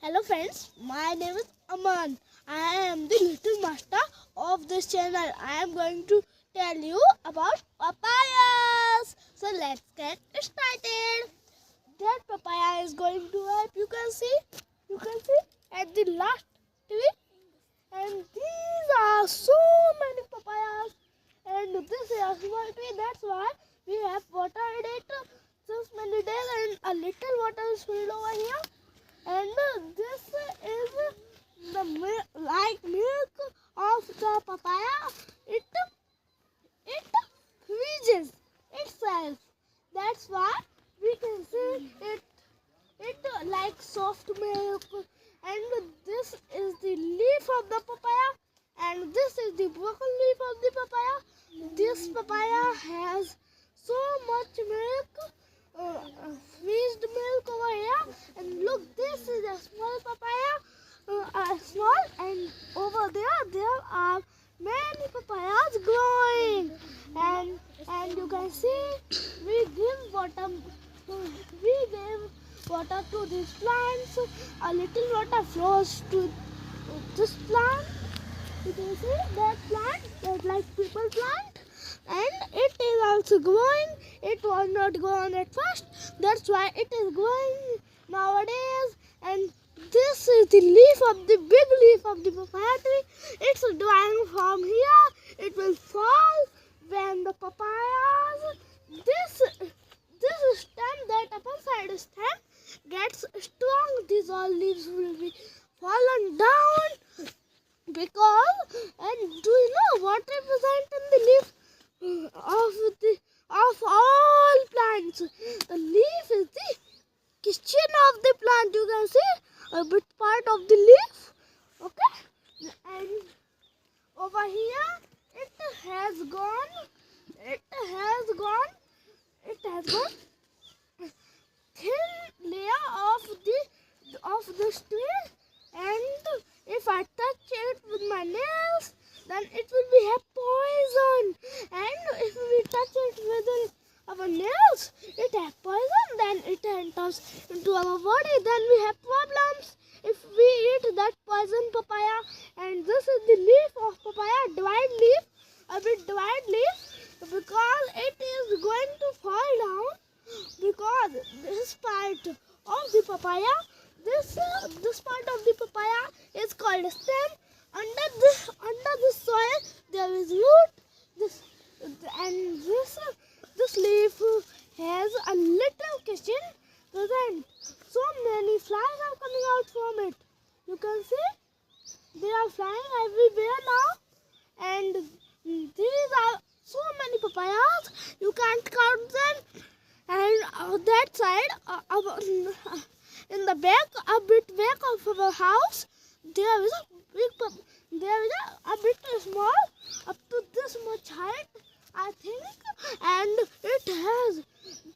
Hello friends, my name is Aman. I am the little master of this channel. I am going to tell you about papayas. So let's get started. That papaya is going to help. You can see at the last tree. And these are so many papayas. And this is a small tree. That's why we have watered it since many days. And a little water is filled over here. And this is the milk of the papaya. It freezes itself. That's why we can see it like soft milk. And this is the leaf of the papaya, and this is the broken leaf of the papaya. This papaya has so much milk, freezed milk over here. And look, this is a small papaya, small, and over there are many papayas growing. And you can see we give water to these plants. A little water flows to this plant. You can see that plant, that like people plant, and it is also growing. It was not grown at first. That's why it is growing nowadays. And this is the leaf of the big leaf of the papaya tree. It's drying from here. It will fall when the papayas. This stem, that upper side stem, gets strong. These all leaves will be fallen down because. And do you know what represents in the leaf of all plants? The leaf is the kitchen of the plant. You can see a bit part of the leaf. Okay, and over here it has gone thin layer of this tree. And if I touch it with my nails, then it will be have poison. And if we touch it with our nails, it has poison. Then it enters into our body. Then we have problems if we eat that poison papaya. And this is the leaf of papaya, dried leaf, a bit dried leaf, because it is going to fall down. Because this part of the papaya, this part of the papaya is called a stem. Under this soil there is root. This leaf has a little kitchen. Then so many flies are coming out from it. You can see they are flying everywhere now. And these are so many papayas. You can't count them. And that side, in the back, a bit back of our house, there is a bit small, up to this much height, I think, and it has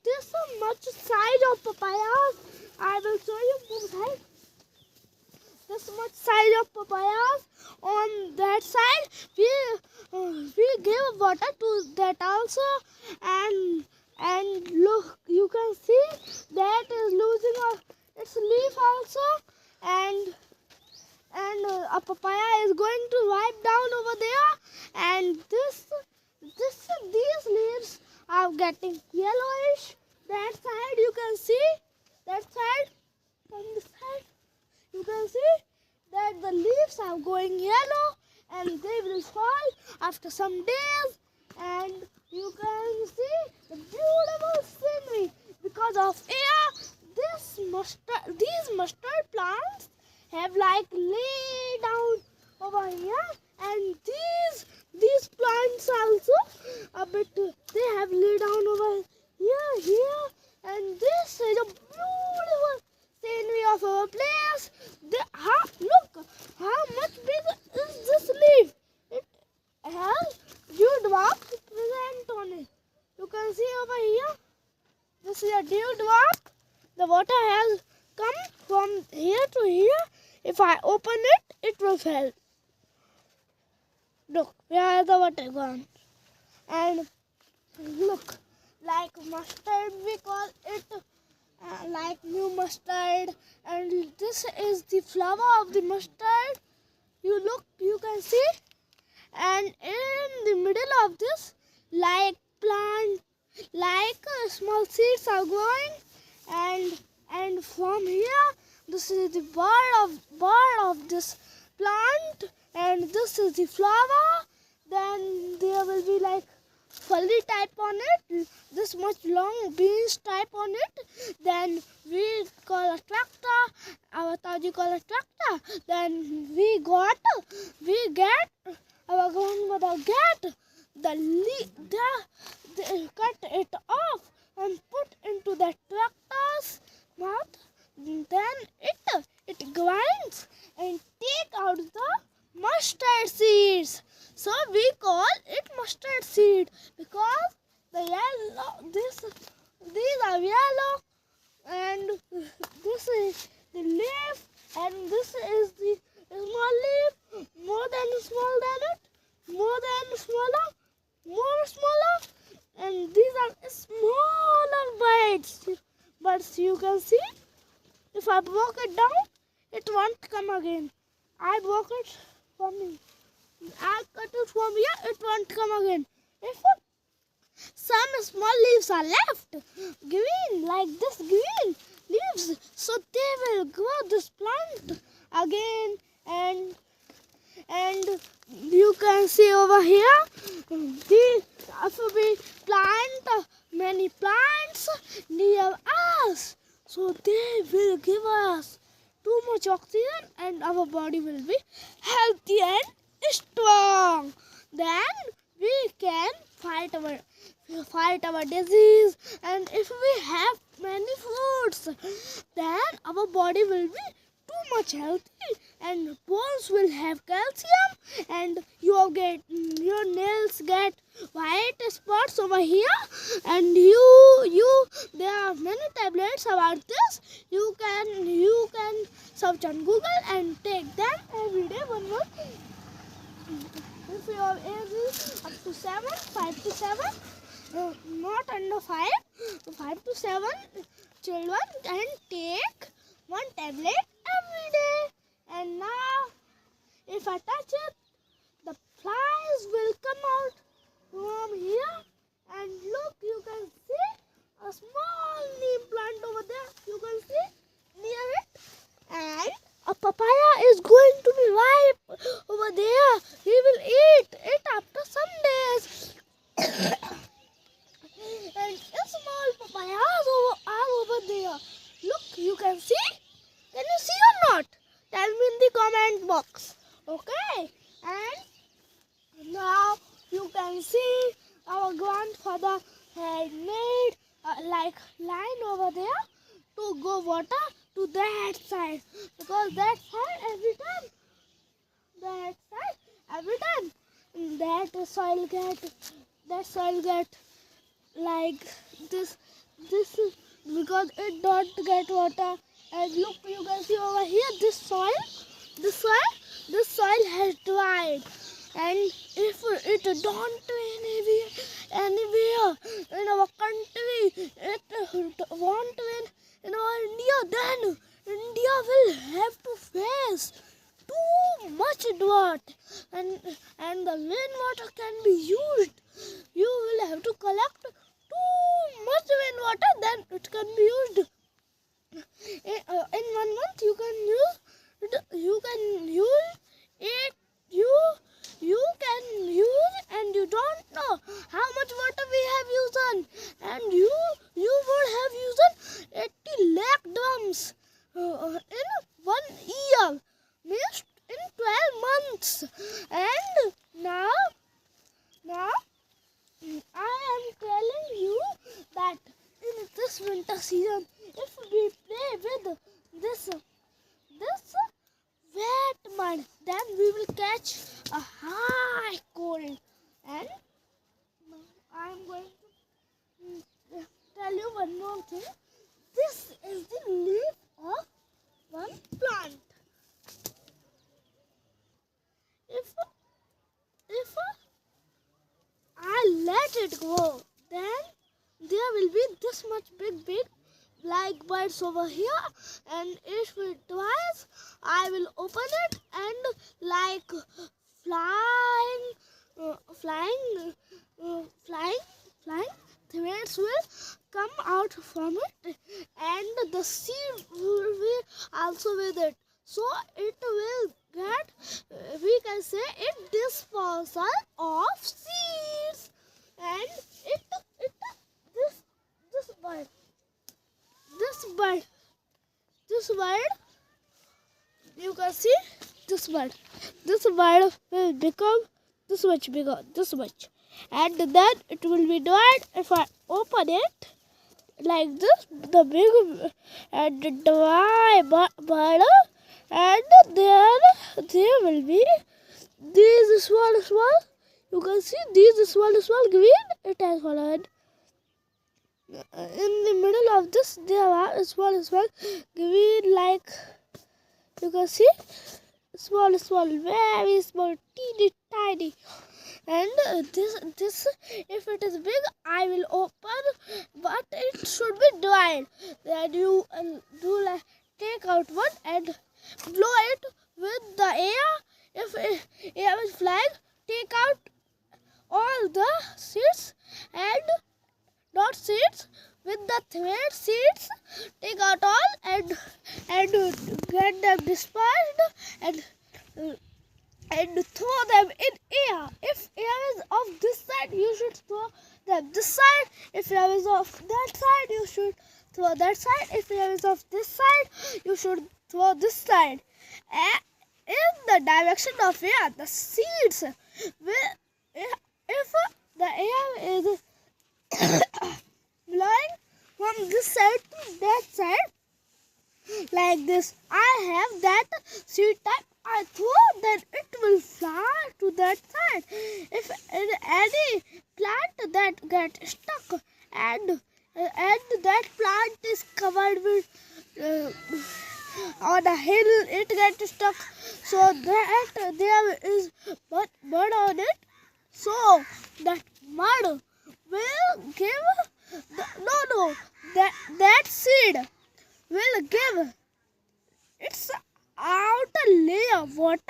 this much size of papayas. I will show you both sides. This much size of papayas. On that side, we give water to that also. And look, you can see that is losing its leaf also. And a papaya is going to wipe down over there. And these leaves are getting yellowish. That side you can see. That side, from this side, you can see that the leaves are going yellow, and they will fall after some days. And you can see the beautiful scenery because of air. These mustard plants have like lay down over here, and these plants also a bit, they have lay down over here, and this is a beautiful scenery of our place. Look how much big is this leaf. It has dewdrop present on it. You can see over here. This is a dewdrop. The water has come from here to here. If I open it, it will fall. Look, where is the water gone? And look, like mustard we call it, like new mustard, and this is the flower of the mustard. You can see, and in the middle of this, like plant, like small seeds are growing, and from here, this is the bud of this plant, and this is the flower. Then there will be like fully type on it, this much long beans type on it. Then we call a tractor, our Taji call a tractor. Then we get, our grandmother get cut it off and put into the tractor's mouth. Then it grinds and take out the mustard seeds. So we call it mustard seed because these are yellow, and this is the leaf, and this is the small leaf, more smaller, and these are smaller bites. But you can see, if I broke it down, it won't come again. I broke it from me. I cut it from here, it won't come again. If some small leaves are left, green, like this green leaves, so they will grow this plant again. And you can see over here, if we plant many plants near us, so they will give us too much oxygen, and our body will be healthy and strong. Then we can fight our disease, and if we have many fruits, then our body will be too much healthy, and bones will have calcium, and your nails get white spots over here, and there are many tablets about this. You can search on Google and take them every day, one more. If your age is up to 5 to 7, not under 5 to 7 children can take one tablet every day. And now, if I touch it, the flies will come out from here. And look, you can see a small neem plant over there. You can see near it. And a papaya is going to be ripe over there. We will eat it after some days. And small papayas are over there. Look, you can see? Can you see or not? Tell me in the comment box. Okay? And now you can see our grandfather had made like line over there to go water to that side, because that soil get like this because it don't get water. And look, you can see over here, this soil has dried, and if it don't anywhere in our country, it won't rain in our India, then India will have to face too much drought, and the rainwater can be used. You will have to collect too much rainwater, then it can be used. In 1 month you can use and you don't know how much water we have used, and you would have used 80 lakh drums in 1 year, means in 12 months. And now I am telling you that in this winter season, if we play with this wet mud, then we will catch a high cold. And I am going to tell you one more thing. This is the leaf of one plant. If I let it go, then there will be this much big like like birds over here, and if it twice, I will open it, and like flying, flying threads will come out from it, and the seed will be also with it. So it will get, we can say, it dispersal of seeds, and this bird, you can see this bird will become this much bigger, this much, and then it will be divided. If I open it like this, the big and the bird, and there will be these small, you can see these small green, it has followed. In the middle of this there are small green, like you can see small, very small, teeny tiny. And this if it is big, I will open, but it should be divided. Then you do like take out one and blow it with the air. If air is flying, take out all the seeds, and not seeds, with the thread seeds, take out all, and get them dispersed, and throw them in air. If air is of this side, you should throw them this side. If air is of that side, you should throw that side. If air is of this side, you should throw this side. In the direction of air, the seeds will, if the air is blowing from this side to that side, like this, I have that seed type, I throw, then it will fly to that side. If any plant that gets stuck, and that plant is covered with on a hill, it gets stuck, so that there is mud on it, so that mud will give that seed will give its outer layer of water,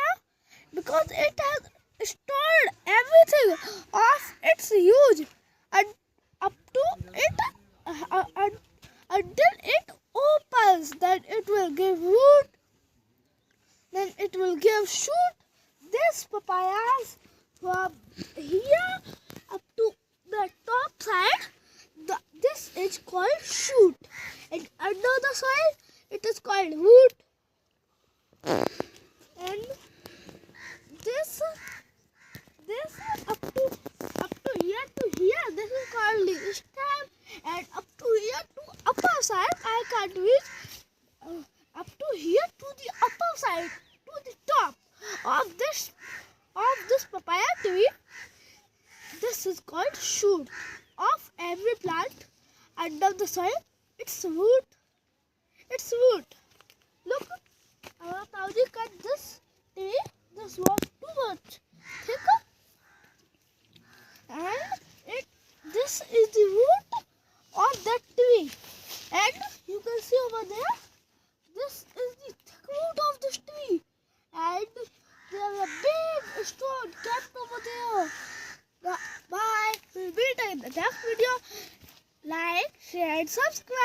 because it has stored everything of its use, and up to it until it opens, then it will give root, then it will give shoot. This papayas from here up to the top side, this is called shoot, and under the soil it is called root. And this up to here to here, this is called the stem, and up to here to upper side, I can't reach, up to here to the upper side, to the top of this papaya tree. This is called shoot of every plant. Under the soil, it's root. Look, our Tauji cut this tree. This was too much thicker, and this is the root of that tree. And you can see over there, this is the thick root of this tree, and there is a big stone kept over there. Bye. We'll meet in the next video. Like, share, and subscribe.